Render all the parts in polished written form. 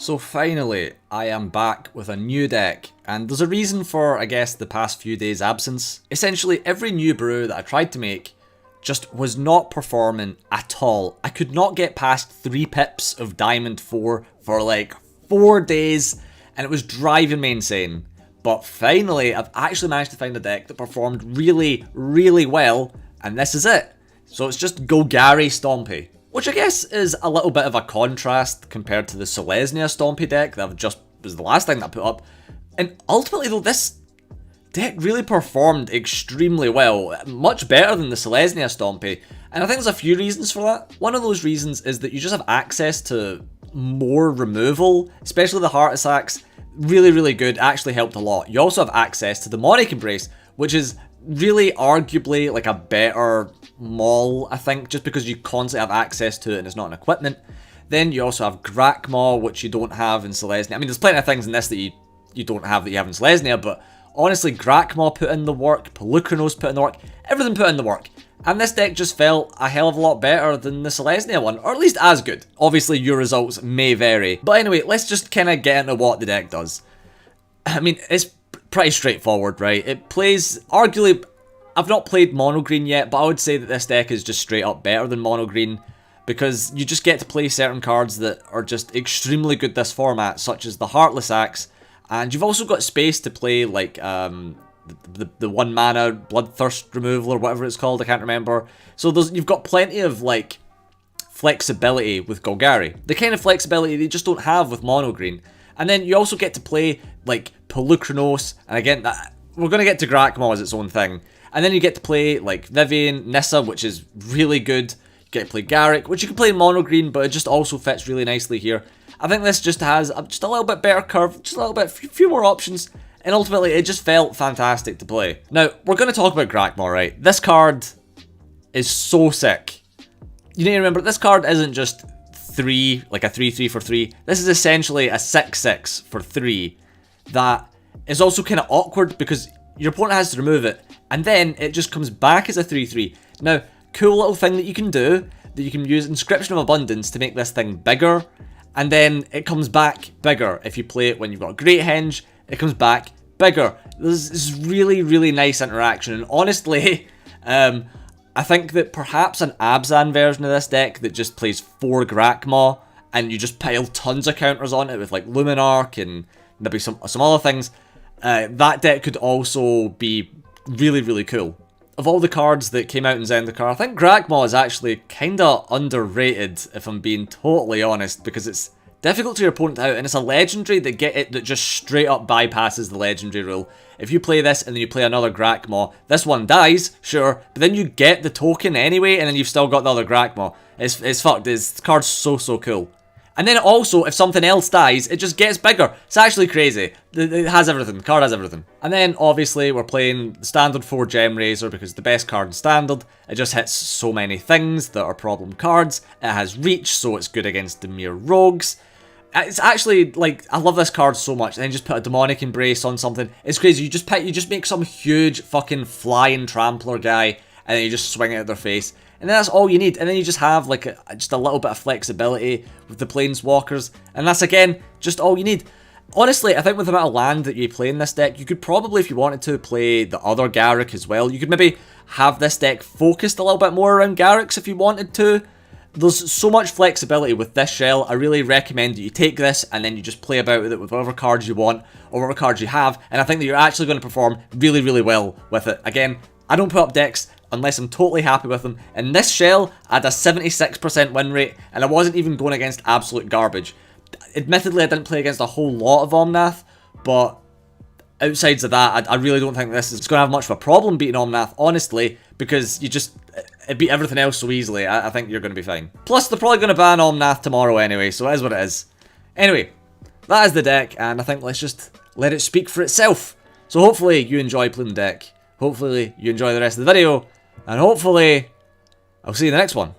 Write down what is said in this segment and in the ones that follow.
So finally, I am back with a new deck, and there's a reason for, I guess, the past few days' absence. Essentially, every new brew that I tried to make just was not performing at all. I could not get past 3 pips of Diamond 4 for like 4 days, and it was driving me insane. But finally, I've actually managed to find a deck that performed really, really well, and this is it. So it's just Golgari Stompy, which I guess is a little bit of a contrast compared to the Selesnya Stompy deck that was the last thing that I put up. And ultimately though, this deck really performed extremely well, much better than the Selesnya Stompy. And I think there's a few reasons for that. One of those reasons is that you just have access to more removal, especially the Heart Attacks. Really, really good, actually helped a lot. You also have access to the Demonic Embrace, which is really arguably like a better maul, I think, just because you constantly have access to it and it's not an equipment. Then you also have Grakmaw, which you don't have in Selesnya. I mean, there's plenty of things in this that you don't have that you have in Selesnya, but honestly, Grakmaw put in the work, Pelucranos put in the work, everything put in the work. And this deck just felt a hell of a lot better than the Selesnya one, or at least as good. Obviously, your results may vary. But anyway, let's just kind of get into what the deck does. I mean, it's pretty straightforward, right? It plays, arguably, I've not played Mono Green yet, but I would say that this deck is just straight up better than Mono Green, because you just get to play certain cards that are just extremely good this format, such as the Heartless Axe, and you've also got space to play like the 1 mana Bloodthirst removal or whatever it's called, I can't remember. So you've got plenty of like flexibility with Golgari, the kind of flexibility they just don't have with Mono Green. And then you also get to play like Pelucranos, and again, we're going to get to Grakmaw as its own thing. And then you get to play like Vivian, Nissa, which is really good. You get to play Garrick, which you can play in Mono Green, but it just also fits really nicely here. I think this just has just a little bit better curve, just a little bit, few more options, and ultimately it just felt fantastic to play. Now, we're going to talk about Grakmaw, right? This card is so sick. You need to remember, this card isn't just 3, like a 3/3 for 3. This is essentially a 6/6 for 3 that is also kind of awkward because your opponent has to remove it, and then it just comes back as a 3/3. Now, cool little thing that you can do, that you can use Inscription of Abundance to make this thing bigger, and then it comes back bigger. If you play it when you've got a Great Henge, it comes back bigger. There's this really, really nice interaction, and honestly, I think that perhaps an Abzan version of this deck that just plays 4 Grakmaw, and you just pile tons of counters on it with like Luminarch and maybe some other things, that deck could also be really, really cool. Of all the cards that came out in Zendikar, I think Grakmaw is actually kinda underrated, if I'm being totally honest, because it's difficult to your opponent out, and it's a legendary that just straight up bypasses the legendary rule. If you play this and then you play another Grakmaw, this one dies, sure, but then you get the token anyway, and then you've still got the other Grakmaw. It's fucked. This card's so cool. And then also, if something else dies, it just gets bigger. It's actually crazy. It has everything. The card has everything. And then, obviously, we're playing standard 4 Gem Razor because it's the best card in standard. It just hits so many things that are problem cards. It has reach, so it's good against the mere rogues. It's actually, like, I love this card so much. And then just put a Demonic Embrace on something. It's crazy. You just make some huge fucking flying trampler guy, and then you just swing it at their face. And then that's all you need, and then you just have like just a little bit of flexibility with the Planeswalkers, and that's again just all you need. Honestly, I think with the amount of land that you play in this deck, you could probably, if you wanted to, play the other Garruk as well. You could maybe have this deck focused a little bit more around Garruks if you wanted to. There's so much flexibility with this shell. I really recommend that you take this and then you just play about with it with whatever cards you want or whatever cards you have, and I think that you're actually going to perform really, really well with it. Again, I don't put up decks unless I'm totally happy with them. In this shell, I had a 76% win rate, and I wasn't even going against absolute garbage. Admittedly, I didn't play against a whole lot of Omnath, but outside of that, I really don't think this is going to have much of a problem beating Omnath, honestly, because it beat everything else so easily. I think you're going to be fine. Plus, they're probably going to ban Omnath tomorrow anyway, so it is what it is. Anyway, that is the deck, and I think let's just let it speak for itself. So hopefully you enjoy playing the deck. Hopefully you enjoy the rest of the video. And hopefully, I'll see you in the next one.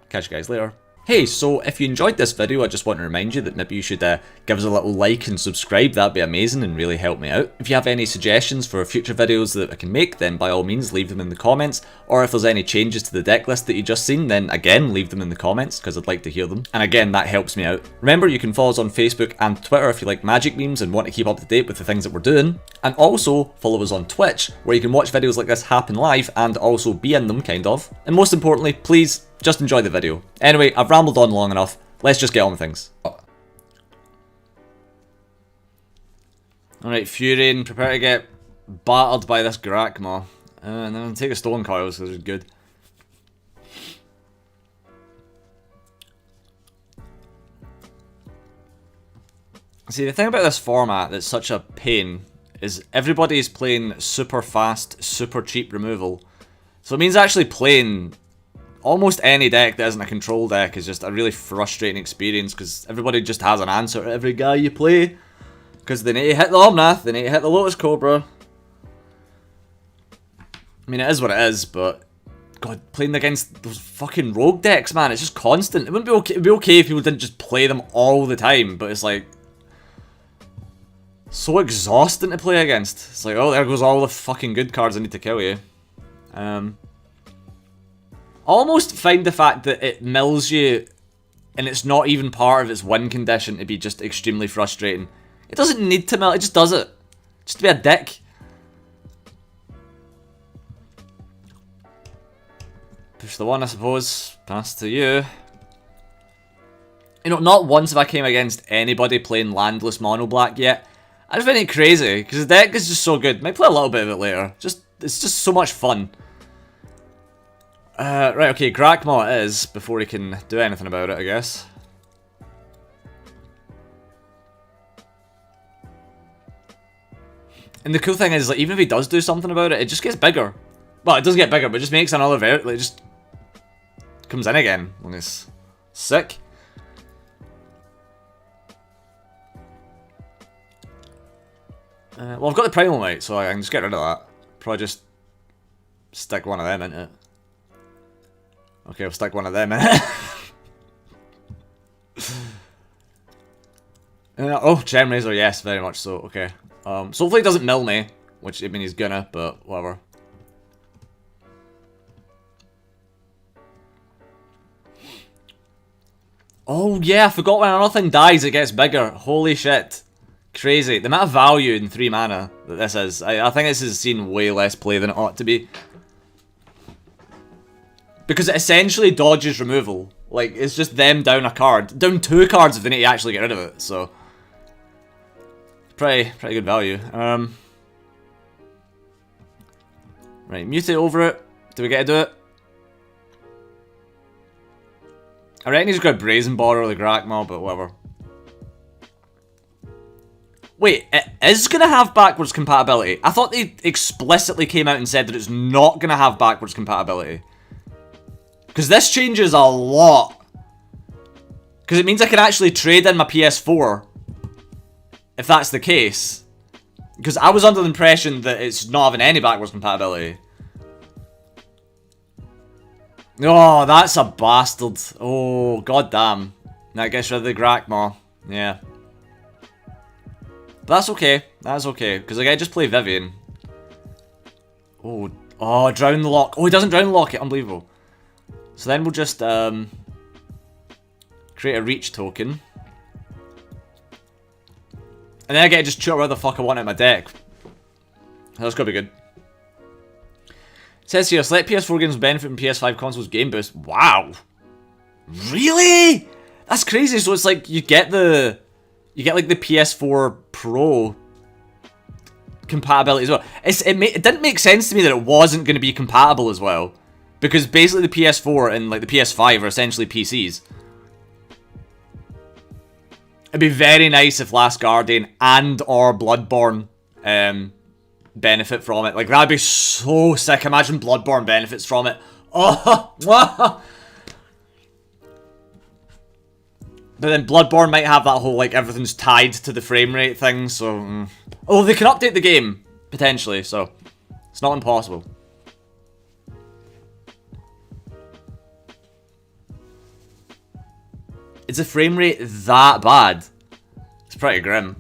Catch you guys later. Hey, so if you enjoyed this video, I just want to remind you that maybe you should give us a little like and subscribe. That'd be amazing and really help me out. If you have any suggestions for future videos that I can make, then by all means leave them in the comments. Or if there's any changes to the deck list that you just seen, then again leave them in the comments because I'd like to hear them. And again, that helps me out. Remember, you can follow us on Facebook and Twitter if you like magic memes and want to keep up to date with the things that we're doing. And also follow us on Twitch, where you can watch videos like this happen live and also be in them, kind of. And most importantly, please just enjoy the video. Anyway, I've rambled on long enough. Let's just get on with things. Alright, Fury, prepare to get battered by this Grakmaw. And then I'll take a Stone Coils because it's good. See, the thing about this format that's such a pain is everybody's playing super fast, super cheap removal. So it means actually playing almost any deck that isn't a control deck is just a really frustrating experience because everybody just has an answer to every guy you play. Because they need to hit the Omnath, they need to hit the Lotus Cobra. I mean, it is what it is, but God, playing against those fucking rogue decks, man, it's just constant. It wouldn't be okay. It'd be okay if people didn't just play them all the time, but it's like so exhausting to play against. It's like, oh, there goes all the fucking good cards I need to kill you. Almost find the fact that it mills you and it's not even part of its win condition to be just extremely frustrating. It doesn't need to mill, it just does it. Just to be a dick. Push the one, I suppose. Pass to you. You know, not once have I came against anybody playing landless mono black yet. I just find it crazy, because the deck is just so good. Might play a little bit of it later. It's just so much fun. Right, okay, Grakmaw it is, before he can do anything about it, I guess. And the cool thing is, like, even if he does do something about it, it just gets bigger. Well, it does get bigger, but it just makes another like, it just comes in again. And it's sick. Well, I've got the Primal Might, so I can just get rid of that. Probably just stick one of them into it. Okay, I'll stick one of them in it. Oh, Gem Razor, yes, very much so, okay. So hopefully he doesn't mill me, which, I mean, he's gonna, but whatever. Oh, yeah, I forgot when another thing dies, it gets bigger. Holy shit. Crazy. The amount of value in 3 mana that this is. I think this has seen way less play than it ought to be. Because it essentially dodges removal. Like, it's just them down a card. Down 2 cards if they need to actually get rid of it, so. Pretty good value. Right, mutate over it. Do we get to do it? I reckon he's got a Brazen Borrow or the Grakmaw, but whatever. Wait, it is going to have backwards compatibility. I thought they explicitly came out and said that it's not going to have backwards compatibility. Because this changes a lot. Because it means I can actually trade in my PS4. If that's the case. Because I was under the impression that it's not having any backwards compatibility. Oh, that's a bastard. Oh, goddamn. That gets rid of the Grakmaw. Yeah. But that's okay. That's okay. Because I just play Vivian. Oh, drown the lock. Oh, he doesn't drown the lock. Unbelievable. So then we'll just create a reach token. And then I get to just choose where the fuck I want in my deck. That's gotta be good. It says here, select PS4 games benefit from PS5 consoles game boost. Wow. Really? That's crazy. So it's like you get like the PS4 Pro compatibility as well. It didn't make sense to me that it wasn't going to be compatible as well. Because basically the PS4 and like the PS5 are essentially PCs. It'd be very nice if Last Guardian and or Bloodborne benefit from it. Like, that'd be so sick. Imagine Bloodborne benefits from it. Oh, but then Bloodborne might have that whole, like, everything's tied to the frame rate thing, so. Oh, they can update the game, potentially, so it's not impossible. Is the frame rate that bad? It's pretty grim.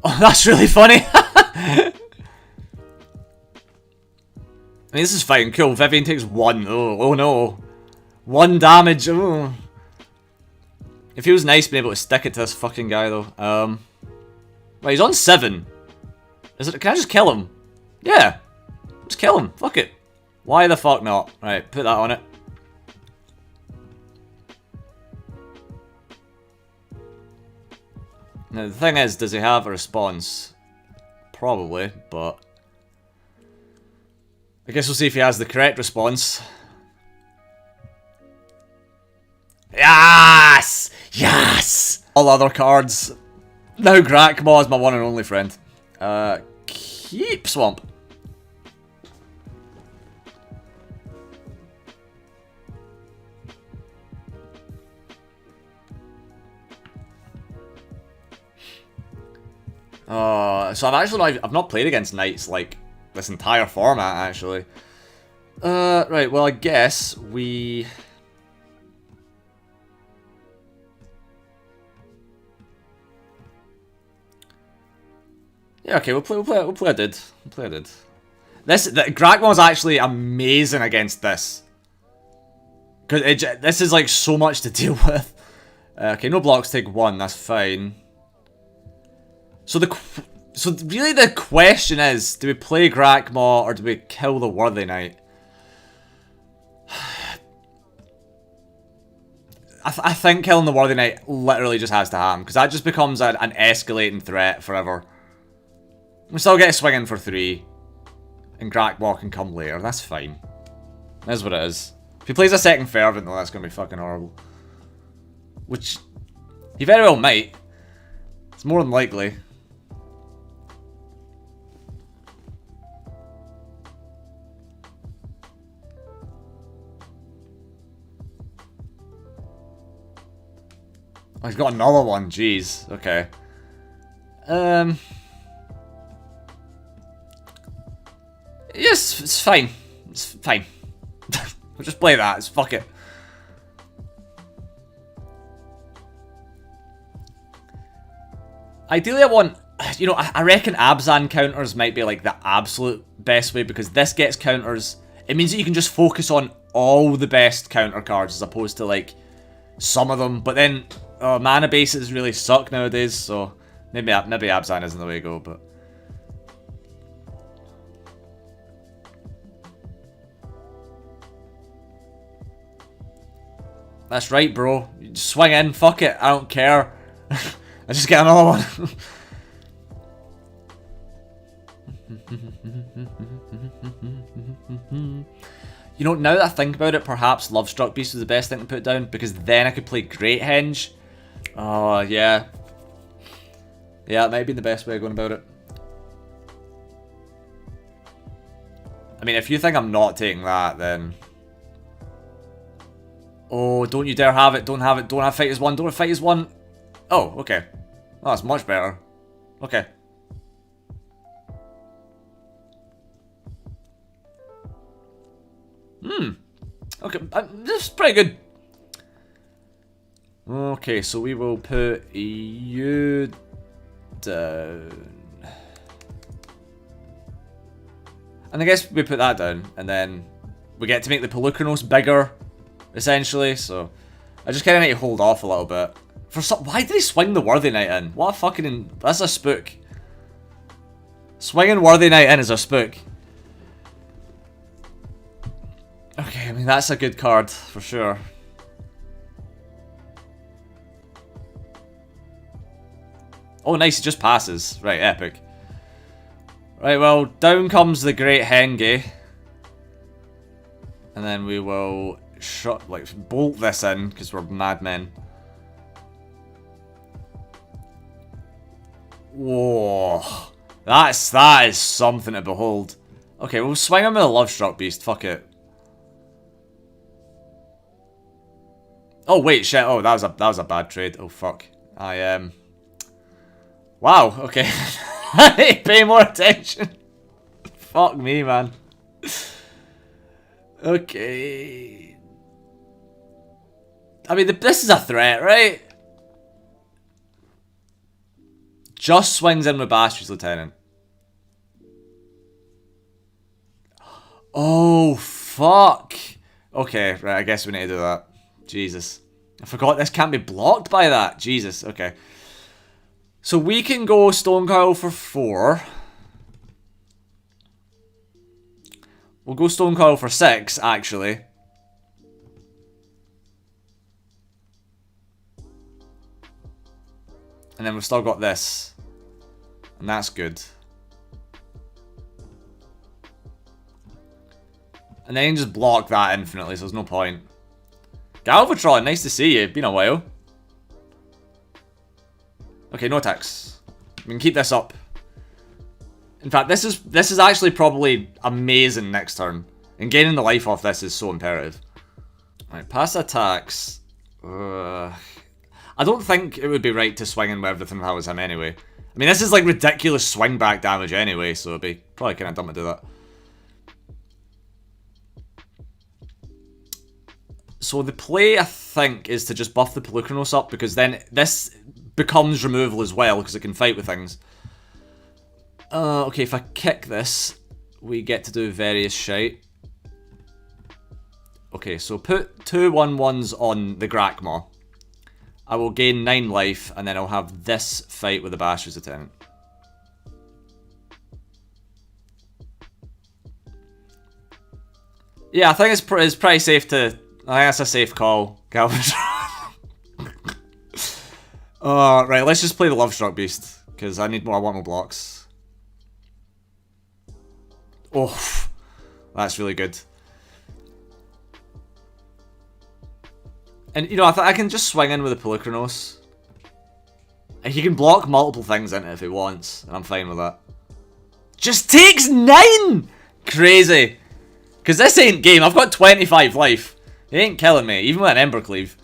Oh, that's really funny. I mean, this is fine. Cool. Vivian takes 1. Oh no. 1 damage. Oh. It feels nice being able to stick it to this fucking guy, though. Well, he's on 7. Is it? Can I just kill him? Yeah. Just kill him. Fuck it. Why the fuck not? Right, put that on it. Now, the thing is, does he have a response? Probably, but... I guess we'll see if he has the correct response. Yes! Yes! All other cards. Now Grakmaw is my one and only friend. Keep Swamp. So I've not played against Knights like this entire format actually. Right, well I guess we... Yeah, okay, we'll play a Did. We'll play a Did. Grakmaw is actually amazing against this. Cause this is like so much to deal with. Okay, no blocks, take 1, that's fine. So really the question is, do we play Grakmaw or do we kill the Worthy Knight? I think killing the Worthy Knight literally just has to happen, because that just becomes an escalating threat forever. We still get a swing in for 3, and Grakmaw can come later, that's fine. That's what it is. If he plays a second Fervent though, that's going to be fucking horrible. Which, he very well might. It's more than likely. Oh, he's got another one, jeez. Okay. Yes, it's fine. It's fine. We'll just play that, it's fuck it. Ideally I want, you know, I reckon Abzan counters might be like the absolute best way, because this gets counters. It means that you can just focus on all the best counter cards as opposed to like some of them, but then mana bases really suck nowadays, so maybe Abzan isn't the way to go, but... That's right, bro. You just swing in, fuck it, I don't care. I just get another one. You know, now that I think about it, perhaps Lovestruck Beast was the best thing to put down, because then I could play Great Henge. Oh, yeah. Yeah, it might be the best way of going about it. I mean, if you think I'm not taking that, then... Oh, don't you dare have it, don't have it, don't have Fight as 1, don't have Fight as 1. Oh, okay. Oh, that's much better. Okay. Okay, this is pretty good. Okay, so we will put you down. And I guess we put that down, and then we get to make the Pelucranos bigger, essentially, so I just kind of need to hold off a little bit. Why did he swing the Worthy Knight in? What a fucking... That's a spook. Swinging Worthy Knight in is a spook. Okay, I mean, that's a good card, for sure. Oh, nice, he just passes. Right, epic. Right, well, down comes the Great Henge. And then we will bolt this in, because we're madmen. Whoa. That is something to behold. Okay, we'll swing him with a Lovestruck Beast, fuck it. Oh wait, shit. Oh, that was a bad trade. Oh fuck. Wow. Okay. I need to pay more attention. Fuck me, man. Okay. I mean, this is a threat, right? Just swings in with Bastards Lieutenant. Oh, fuck. Okay, right, I guess we need to do that. Jesus. I forgot this can't be blocked by that. Jesus, okay. So we can go Stone Coil for 4. We'll go Stone Coil for 6, actually. And then we've still got this. And that's good. And then you can just block that infinitely, so there's no point. Galvatron, nice to see you. Been a while. Okay, no attacks. We can keep this up. In fact, this is actually probably amazing next turn. And gaining the life off this is so imperative. Alright, pass attacks. I don't think it would be right to swing in with everything if I was him anyway. I mean, this is like ridiculous swing back damage anyway, so it'd be probably kind of dumb to do that. So the play, I think, is to just buff the Pelucranos up, because then this becomes removal as well, because it can fight with things. Okay, if I kick this, we get to do various shite. Okay, so put 2 1/1s on the Grakmaw. I will gain 9 life, and then I'll have this fight with the Bastards Lieutenant. Yeah, I think it's pretty safe to... I think that's a safe call, Galvatron. Right, let's just play the Lovestruck Beast, because I want more blocks. Oh, that's really good. And, you know, I can just swing in with the Pelucranos. And he can block multiple things in it if he wants, and I'm fine with that. Just takes 9! Crazy. Because this ain't game. I've got 25 life. He ain't killing me, even with an Ember Cleave.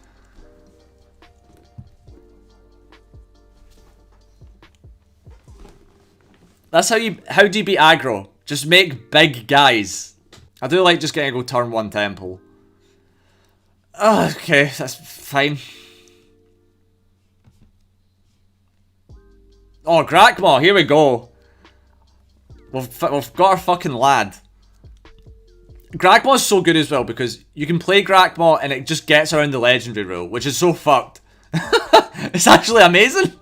That's how do you beat aggro? Just make big guys. I do like just getting to go turn 1 temple. Oh, okay, that's fine. Oh, Grakmaw, here we go. We've got our fucking lad. Grakmaw's so good as well, because you can play Grakmaw and it just gets around the legendary rule, which is so fucked. It's actually amazing.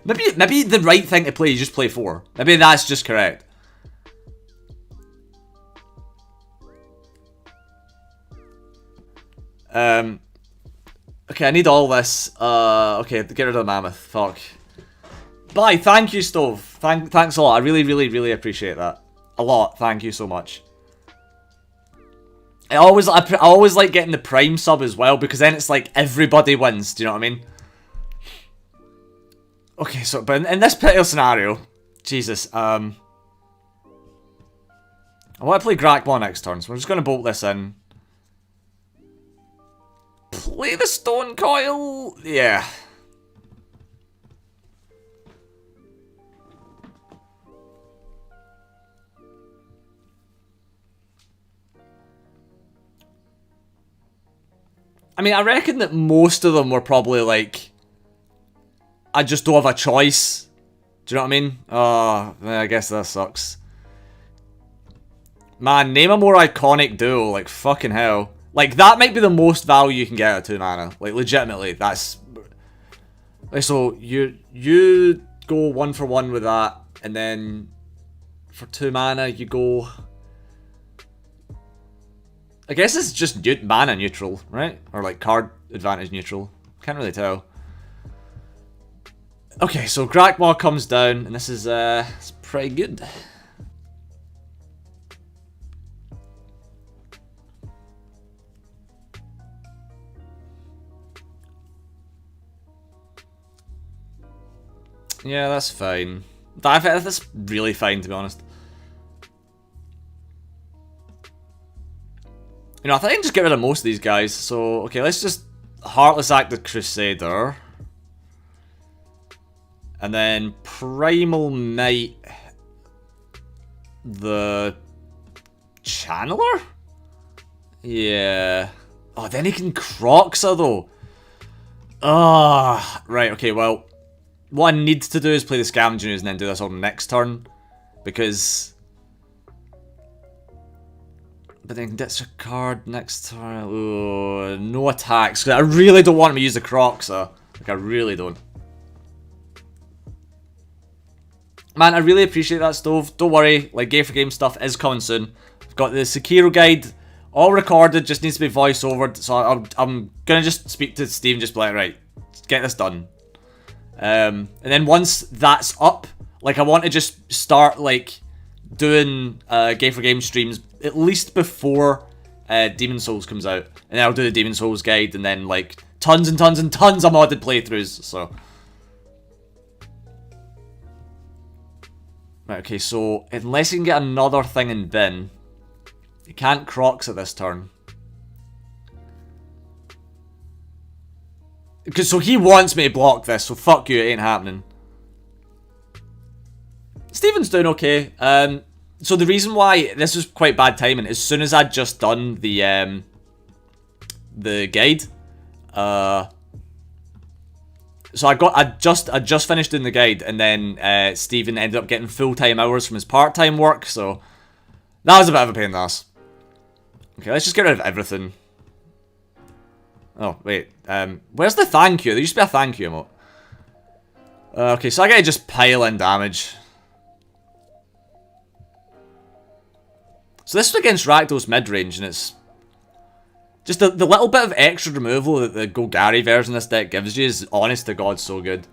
Maybe the right thing to play is just play 4. Maybe that's just correct. Okay, I need all this. Okay, get rid of the mammoth. Fuck. Bye, thank you, Stove. Thanks a lot. I really appreciate that. A lot. Thank you so much. I always like getting the Prime sub as well, because then it's like everybody wins. Do you know what I mean? Okay, so but in this particular scenario, Jesus, I want to play Grakmaw next turn, so we're just going to bolt this in. Play the Stone Coil? Yeah. I mean, I reckon that most of them were probably like, I just don't have a choice. Do you know what I mean? Oh, I guess that sucks. Man, name a more iconic duo, like fucking hell. Like, that might be the most value you can get out of 2 mana. Like, legitimately, that's... Like, so, you go 1 for 1 with that, and then for 2 mana, you go... I guess it's just mana neutral, right? Or, like, card advantage neutral. Can't really tell. Okay, so Grakmaw comes down, and this is, it's pretty good. Yeah, that's fine. That's really fine, to be honest. You know, I think I can just get rid of most of these guys. So, okay, let's just Heartless Act the Crusader. And then Primal Might the Channeler? Yeah. Oh, then he can Croxa though. Ah, right, okay, well, what I need to do is play the Scavenging Ooze and then do this on the next turn. Because... But then ditch a card next turn. Ooh, no attacks. I really don't want him to use the Croxa. Like, I really don't. Man, I really appreciate that, Stove. Don't worry, like, game for game stuff is coming soon. I've got the Sekiro guide all recorded, just needs to be voice overed. So I'm gonna just speak to Steve and just be like, right, get this done. And then once that's up, like, I want to just start, like, doing game for game streams at least before Demon Souls comes out. And then I'll do the Demon Souls guide and then, like, tons and tons and tons of modded playthroughs, so... Right, okay, so unless you can get another thing in bin, you can't Crocs at this turn. Because so he wants me to block this, so fuck you, it ain't happening. Steven's doing okay. So the reason why this was quite bad timing, as soon as I'd just done the guide, so I just finished doing the guide, and then Steven ended up getting full-time hours from his part-time work, so that was a bit of a pain in the ass. Okay, let's just get rid of everything. Oh, wait, where's the thank you? There used to be a thank you emote. Okay, so I gotta just pile in damage. So this is against Rakdos mid-range, and it's... Just the little bit of extra removal that the Golgari version of this deck gives you is, honest to God, so good.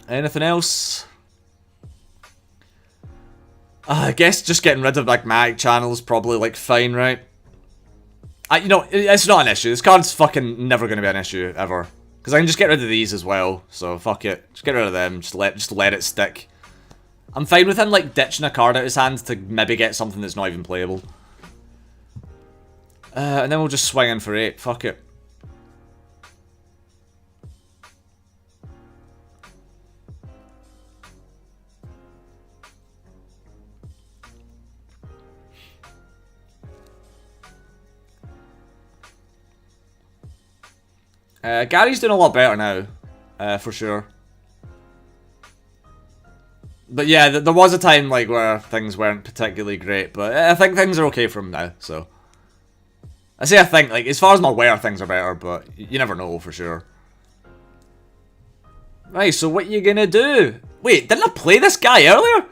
Anything else? I guess just getting rid of like mag channels probably like fine, right? You know, it's not an issue. This card's fucking never going to be an issue, ever. Because I can just get rid of these as well, so fuck it. Just get rid of them, just let it stick. I'm fine with him, like, ditching a card out of his hand to maybe get something that's not even playable. And then we'll just swing in for 8. Fuck it. Gary's doing a lot better now, for sure. But yeah, there was a time like where things weren't particularly great, but I think things are okay from now, so. I say I think, like, as far as I'm aware, things are better, but you never know for sure. Right, so what you gonna do? Wait, didn't I play this guy earlier?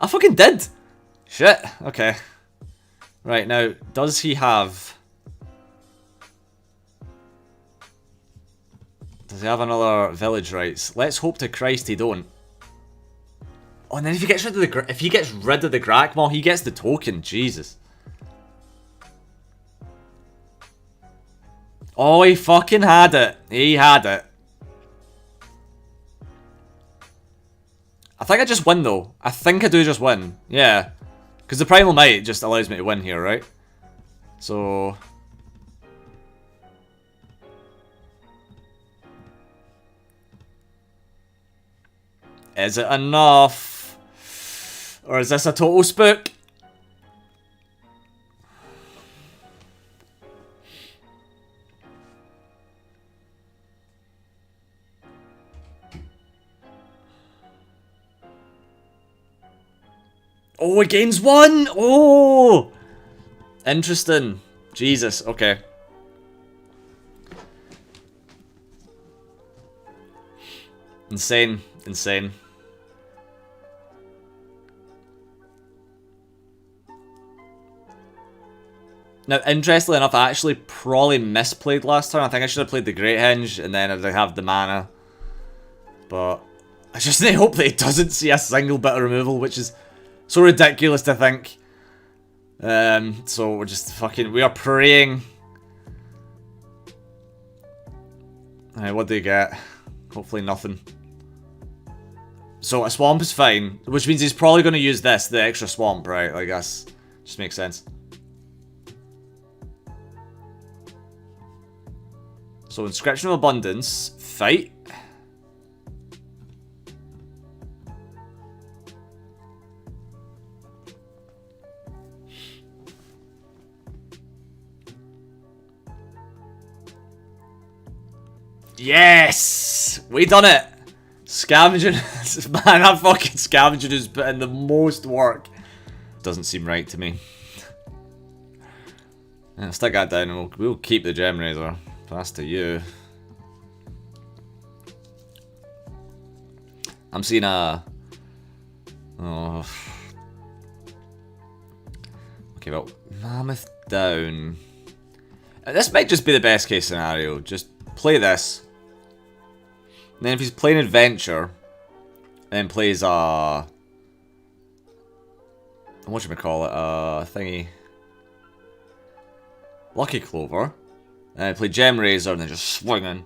I fucking did. Shit, okay. Right, now, does he have... Does he have another village rights? Let's hope to Christ he don't. Oh, and then if he gets rid of the Grakmaw, he gets the token. Jesus. Oh, he fucking had it. He had it. I think I just win though. I think I do just win. Yeah. Because the Primal Might just allows me to win here, right? So... Is it enough? Or is this a total spook? Oh, it gains 1! Oh! Interesting. Jesus, okay. Insane, insane. Now, interestingly enough, I actually probably misplayed last turn. I think I should have played the Great Henge, and then I'd have the mana. But I just hope that it doesn't see a single bit of removal, which is so ridiculous to think. So we're just fucking... We are praying. Alright, what do you get? Hopefully nothing. So a swamp is fine, which means he's probably going to use this, the extra swamp, right? I guess. Just makes sense. So, Inscription of Abundance, fight. Yes! We done it! Scavenging. Man, that fucking scavenging has put in the most work. Doesn't seem right to me. Yeah, stick that down and we'll keep the gem razor. Pass to you. I'm seeing a... Oh... Okay, well, Mammoth down. This might just be the best case scenario. Just play this. And then if he's playing Adventure, then plays whatchamacallit, thingy. Lucky Clover. And then play Gem Razor and then just swinging.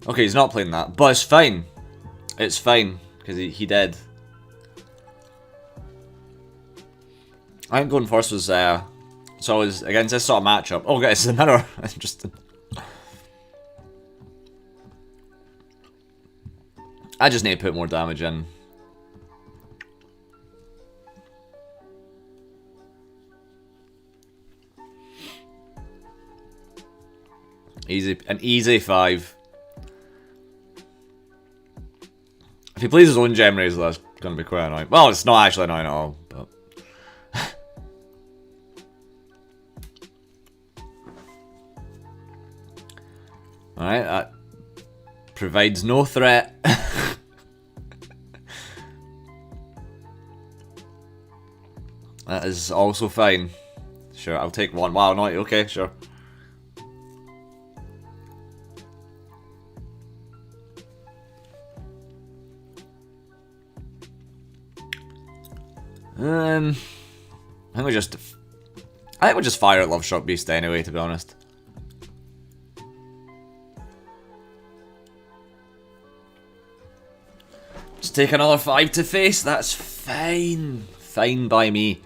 Okay, he's not playing that, but it's fine. It's fine, because he did. I think going first was, so it was against this sort of matchup. Oh, guys, it's the mirror. Interesting. I just need to put more damage in. An easy 5. If he plays his own Gem Razor, that's going to be quite annoying. Well, it's not actually annoying at all, but... Alright, that provides no threat. That is also fine. Sure, I'll take one. Wow, not okay, sure. I think we'll just fire at Love Shock Beast anyway, to be honest. Just take another 5 to face, that's fine. Fine by me.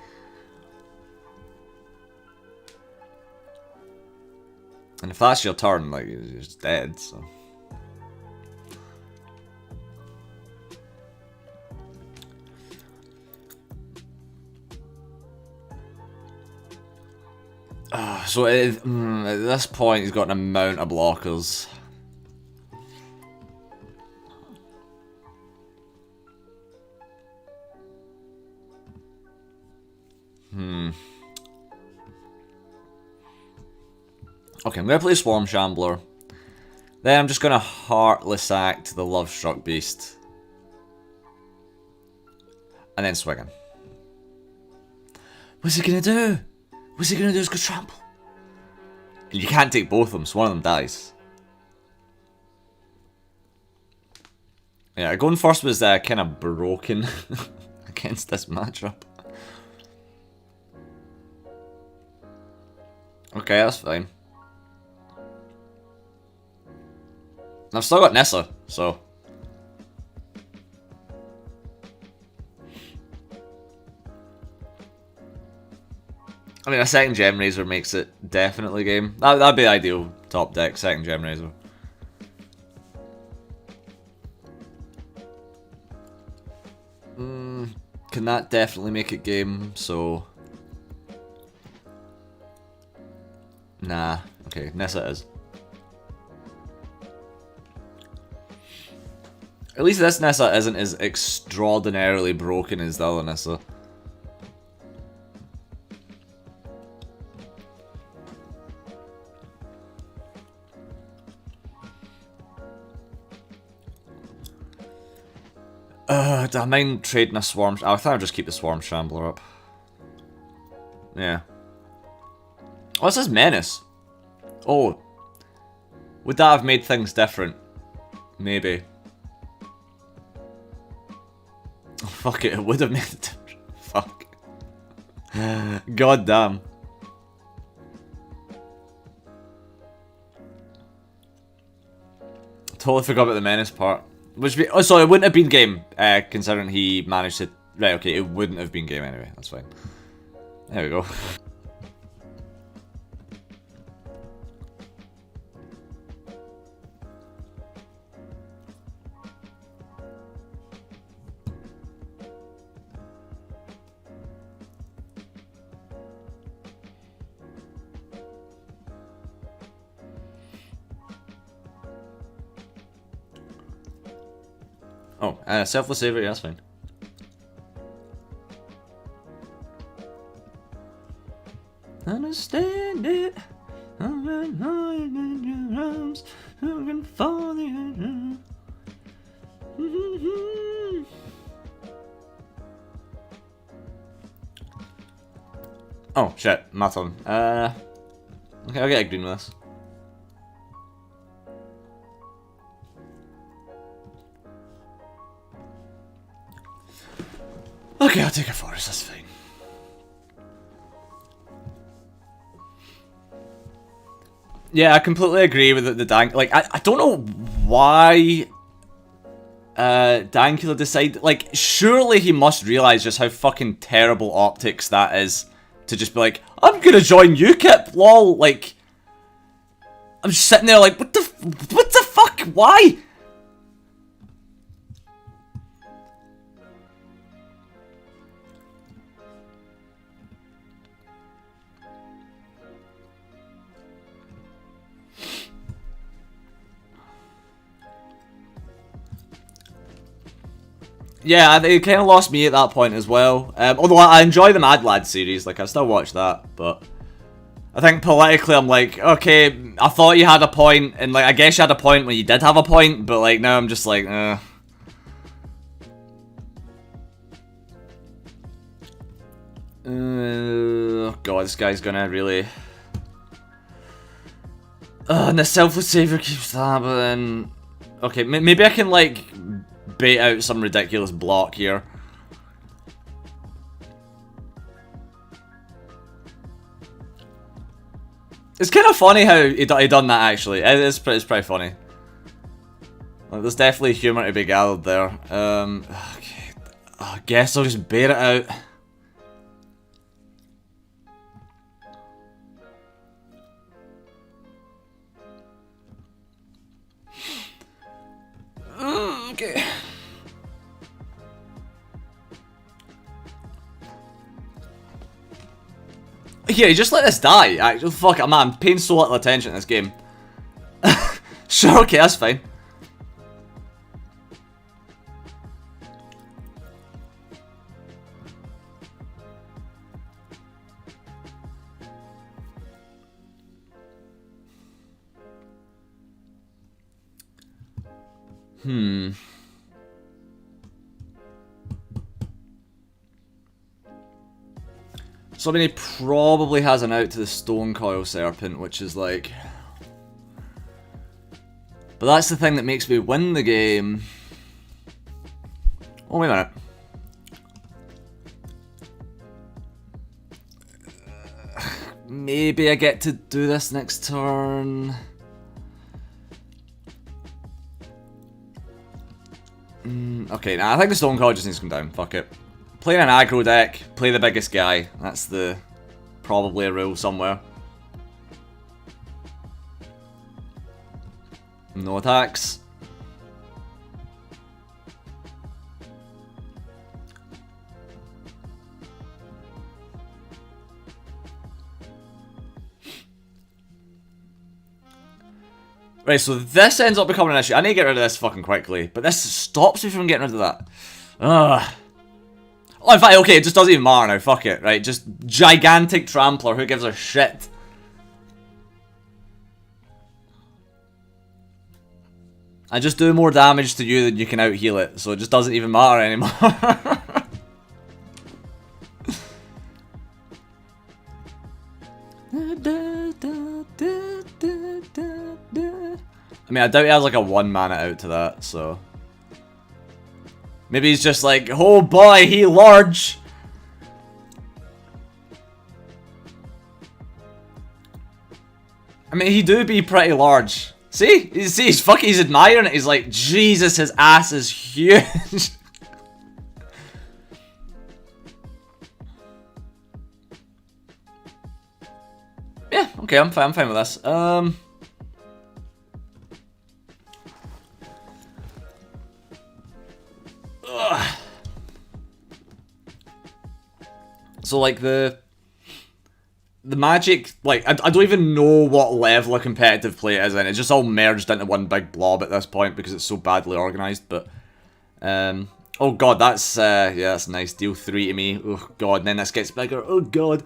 And if that's your turn, like, you're just dead, so... So at this point, he's got an amount of blockers. Okay, I'm going to play Swarm Shambler. Then I'm just going to Heartless Act the Love Struck Beast. And then swing him. What's he going to do? What's he going to do? He's going to trample. And you can't take both of them, so one of them dies. Yeah, going first was kind of broken against this matchup. Okay, that's fine. I've still got Nessa, so... I mean, a second Gem Razor makes it definitely game. That'd be the ideal top deck, second Gem Razor. Can that definitely make it game, so... Nah. Okay, Nessa is. At least this Nessa isn't as extraordinarily broken as the other Nessa. Do I mind trading a Swarm... I think I'll just keep the Swarm Shambler up. Yeah. What's this Menace? Oh. Would that have made things different? Maybe. Oh, fuck it, it would have made it different. Fuck. God damn. Totally forgot about the Menace part. Which be, oh, so it wouldn't have been game, considering he managed to... Right, okay, it wouldn't have been game anyway, that's fine. There we go. Oh, selfless saver, yeah, that's fine. Understand it. I'm in your arms. I'm gonna fall in. Oh shit, my turn. Okay, I'll get a green with this. Okay, I'll take a forest, that's fine. Yeah, I completely agree with the Dank. Like, I don't know why Dankula decided. Like, surely he must realize just how fucking terrible optics that is to just be like, I'm gonna join UKIP, lol. Like, I'm just sitting there like, what the fuck? Why? Yeah, they kind of lost me at that point as well. Although I enjoy the Mad Lad series, like I still watch that, but I think politically I'm like, okay, I thought you had a point, and like I guess you had a point when you did have a point, but like now I'm just like, oh god, this guy's gonna really. And the selfless savior keeps that, but then okay, maybe I can like bait out some ridiculous block here. It's kind of funny how he done that actually. It's pretty funny. Like, there's definitely humour to be gathered there. Okay. I guess I'll just bait it out. Okay. Yeah, just let this die. Actually, fuck it, man. I'm paying so little attention to this game. Sure, okay, that's fine. So I mean, he probably has an out to the Stone Coil Serpent, which is like... But that's the thing that makes me win the game. Oh, wait a minute. Maybe I get to do this next turn. Okay, nah, I think the Stone Coil just needs to come down. Fuck it. Play an aggro deck, play the biggest guy. That's the probably a rule somewhere. No attacks. Right, so this ends up becoming an issue. I need to get rid of this fucking quickly, but this stops me from getting rid of that. Ugh. Oh, in fact, okay, it just doesn't even matter now. Fuck it, right? Just gigantic trampler. Who gives a shit? I just do more damage to you than you can out heal it, so it just doesn't even matter anymore. I mean, I doubt he has like a 1 mana out to that, so... Maybe he's just like, oh boy, he large! I mean, he do be pretty large. See? He's admiring it. He's like, Jesus, his ass is huge. Yeah, okay, I'm fine with this. So like the magic, like I don't even know what level of competitive play it is in. It's just all merged into one big blob at this point because it's so badly organized. But Oh god, that's yeah, that's nice. Deal 3 to me. Oh god, and then this gets bigger. Oh god.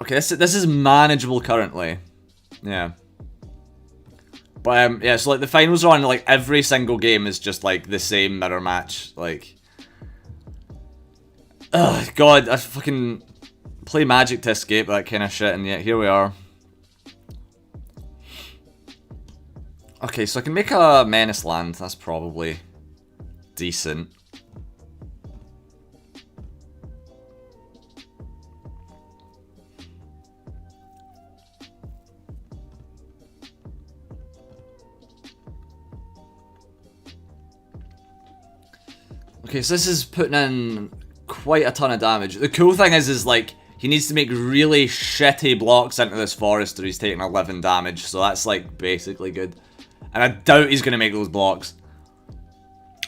Okay, this is manageable currently. Yeah. But yeah, so like the finals are on, like every single game is just like the same mirror match. Like, oh god, I fucking play Magic to escape that kind of shit, and yet here we are. Okay, so I can make a Menace land. That's probably decent. Okay, so this is putting in quite a ton of damage. The cool thing is like, he needs to make really shitty blocks into this forest or he's taking 11 damage, so that's like basically good. And I doubt he's going to make those blocks.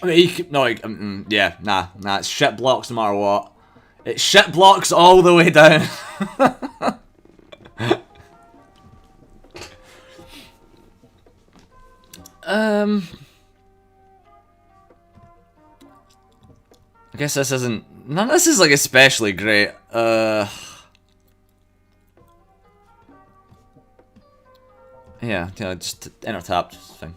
I mean, he could, no, yeah, nah, it's shit blocks no matter what. It's shit blocks all the way down. I guess this isn't... None of this is, like, especially great. Yeah, just enter tapped. It's fine.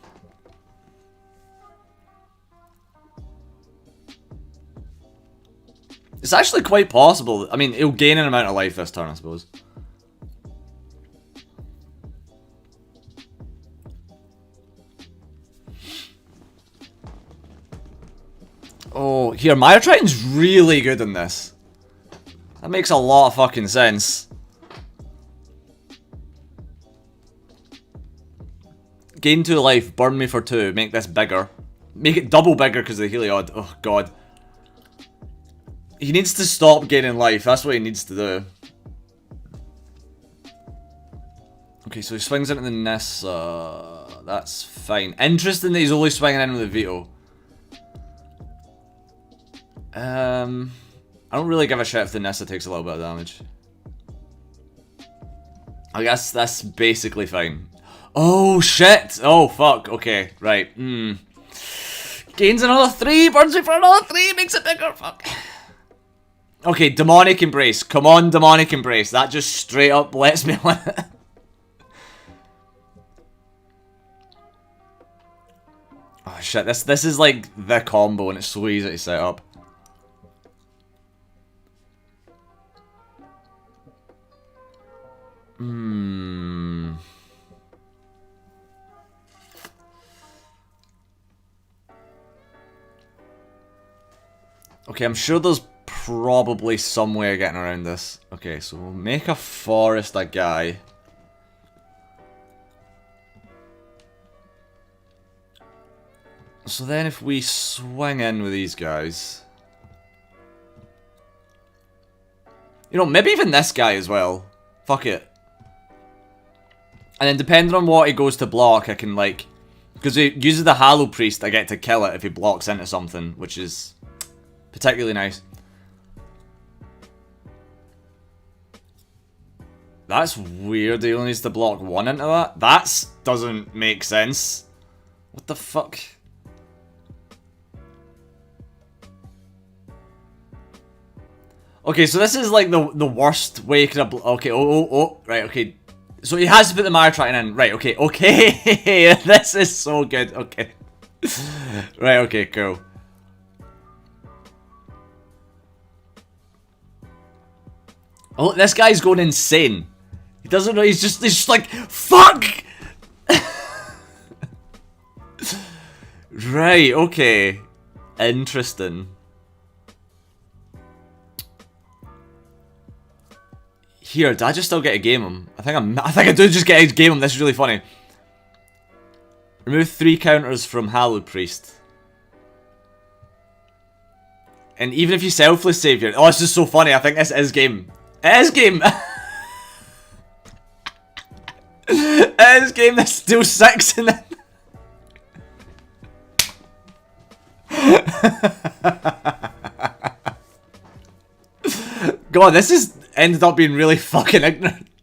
It's actually quite possible. I mean, he'll gain an amount of life this turn, I suppose. Oh, here, Mire Triton's really good in this. That makes a lot of fucking sense. Gain 2 life, burn me for 2, make this bigger. Make it double bigger because of the Heliod. Oh, god. He needs to stop gaining life, that's what he needs to do. Okay, so he swings into the Nissa. That's fine. Interesting that he's only swinging in with a veto. I don't really give a shit if the Nissa takes a little bit of damage. I guess that's basically fine. Oh shit! Oh fuck, okay, right. Gains another 3, burns me for another 3, makes it bigger, fuck. Okay, Demonic Embrace. Come on, Demonic Embrace. That just straight up lets me win. Oh shit, this is like the combo and it's so easy to set up. Okay, I'm sure there's probably some way of getting around this. Okay, so we'll make a forest a guy. So then if we swing in with these guys... You know, maybe even this guy as well. Fuck it. And then depending on what he goes to block, I can like... Because he uses the Hallow Priest, I get to kill it if he blocks into something, which is particularly nice. That's weird, he only needs to block 1 into that? That doesn't make sense. What the fuck? Okay, so this is like the worst way you could have... Okay, oh, right, okay. So he has to put the Mire Triton in. Right, okay. This is so good, okay. Right, okay, cool. Oh, this guy's going insane. He doesn't know, he's just like, fuck! Right, okay. Interesting. Here, did I just still get to game him? I think I do just get to game him, this is really funny. Remove 3 counters from Hallowed Priest. And even if you selfless savior, oh, it's just so funny, I think this is game. It is game! It is game, there's still 6 in it. God, this is ended up being really fucking ignorant.